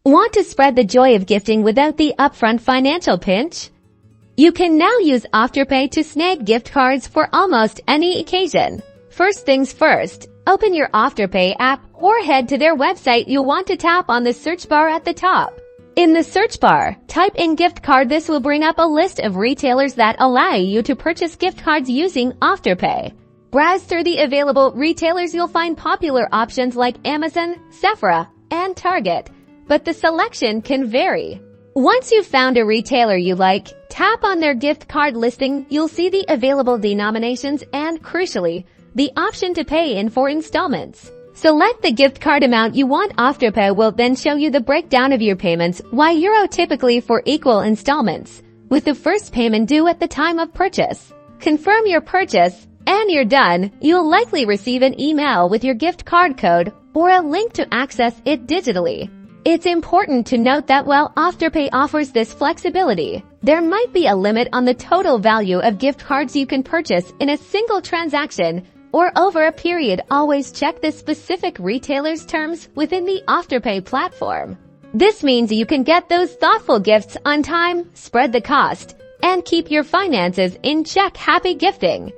Want to spread the joy of gifting without the upfront financial pinch? You can now use Afterpay to snag gift cards for almost any occasion. First things first, open your Afterpay app or head to their website. You'll want to tap on the search bar at the top. In the search bar, type in gift card. This will bring up a list of retailers that allow you to purchase gift cards using Afterpay. Browse through the available retailers. You'll find popular options like Amazon, Sephora, and Target, but the selection can vary. Once you've found a retailer you like, tap on their gift card listing. You'll see the available denominations and, crucially, the option to pay in 4 installments. Select the gift card amount you want. Afterpay will then show you the breakdown of your payments, €1 typically for equal installments, with the first payment due at the time of purchase. Confirm your purchase, and you're done. You'll likely receive an email with your gift card code or a link to access it digitally. It's important to note that while Afterpay offers this flexibility, there might be a limit on the total value of gift cards you can purchase in a single transaction or over a period. Always check the specific retailer's terms within the Afterpay platform. This means you can get those thoughtful gifts on time, spread the cost, and keep your finances in check. Happy gifting!